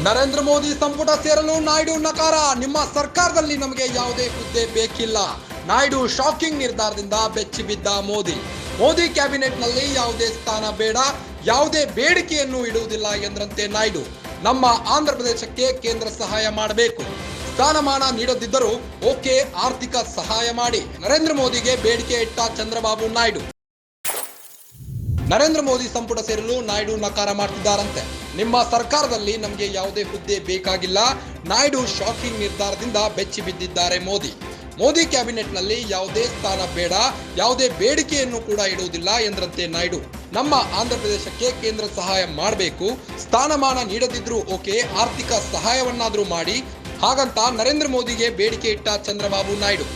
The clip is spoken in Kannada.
ನರೇಂದ್ರ ಮೋದಿ ಸಂಪುಟ ಸೇರಲು ನಾಯ್ಡು ನಕಾರ. ನಿಮ್ಮ ಸರ್ಕಾರದಲ್ಲಿ ನಮಗೆ ಯಾವುದೇ ಹುದ್ದೆ ಬೇಕಿಲ್ಲ. ನಾಯ್ಡು ಶಾಕಿಂಗ್ ನಿರ್ಧಾರದಿಂದ ಬೆಚ್ಚಿ ಬಿದ್ದ ಮೋದಿ ಕ್ಯಾಬಿನೆಟ್ನಲ್ಲಿ ಯಾವುದೇ ಸ್ಥಾನ ಬೇಡ, ಯಾವುದೇ ಬೇಡಿಕೆಯನ್ನು ಇಡುವುದಿಲ್ಲ ಎಂದ್ರಂತೆ ನಾಯ್ಡು. ನಮ್ಮ ಆಂಧ್ರ ಪ್ರದೇಶಕ್ಕೆ ಕೇಂದ್ರ ಸಹಾಯ ಮಾಡಬೇಕು, ಸ್ಥಾನಮಾನ ನೀಡದಿದ್ದರೂ ಓಕೆ, ಆರ್ಥಿಕ ಸಹಾಯ ಮಾಡಿ. ನರೇಂದ್ರ ಮೋದಿಗೆ ಬೇಡಿಕೆ ಇಟ್ಟ ಚಂದ್ರಬಾಬು ನಾಯ್ಡು. ನರೇಂದ್ರ ಮೋದಿ ಸಂಪುಟ ಸೇರಲು ನಾಯ್ಡು ನಕಾರ ಮಾಡ್ತಿದ್ದಾರಂತೆ. ನಿಮ್ಮ ಸರ್ಕಾರದಲ್ಲಿ ನಮಗೆ ಯಾವುದೇ ಹುದ್ದೆ ಬೇಕಾಗಿಲ್ಲ. ನಾಯ್ಡು ಶಾಕಿಂಗ್ ನಿರ್ಧಾರದಿಂದ ಬೆಚ್ಚಿ ಬಿದ್ದಿದ್ದಾರೆ ಮೋದಿ ಕ್ಯಾಬಿನೆಟ್ನಲ್ಲಿ ಯಾವುದೇ ಸ್ಥಾನ ಬೇಡ, ಯಾವುದೇ ಬೇಡಿಕೆಯನ್ನು ಕೂಡ ಇಡುವುದಿಲ್ಲ ಎಂದ್ರಂತೆ ನಾಯ್ಡು. ನಮ್ಮ ಆಂಧ್ರ ಪ್ರದೇಶಕ್ಕೆ ಕೇಂದ್ರ ಸಹಾಯ ಮಾಡಬೇಕು, ಸ್ಥಾನಮಾನ ನೀಡದಿದ್ರೂ ಓಕೆ, ಆರ್ಥಿಕ ಸಹಾಯವನ್ನಾದರೂ ಮಾಡಿ. ಹಾಗಂತ ನರೇಂದ್ರ ಮೋದಿಗೆ ಬೇಡಿಕೆ ಇಟ್ಟ ಚಂದ್ರಬಾಬು ನಾಯ್ಡು.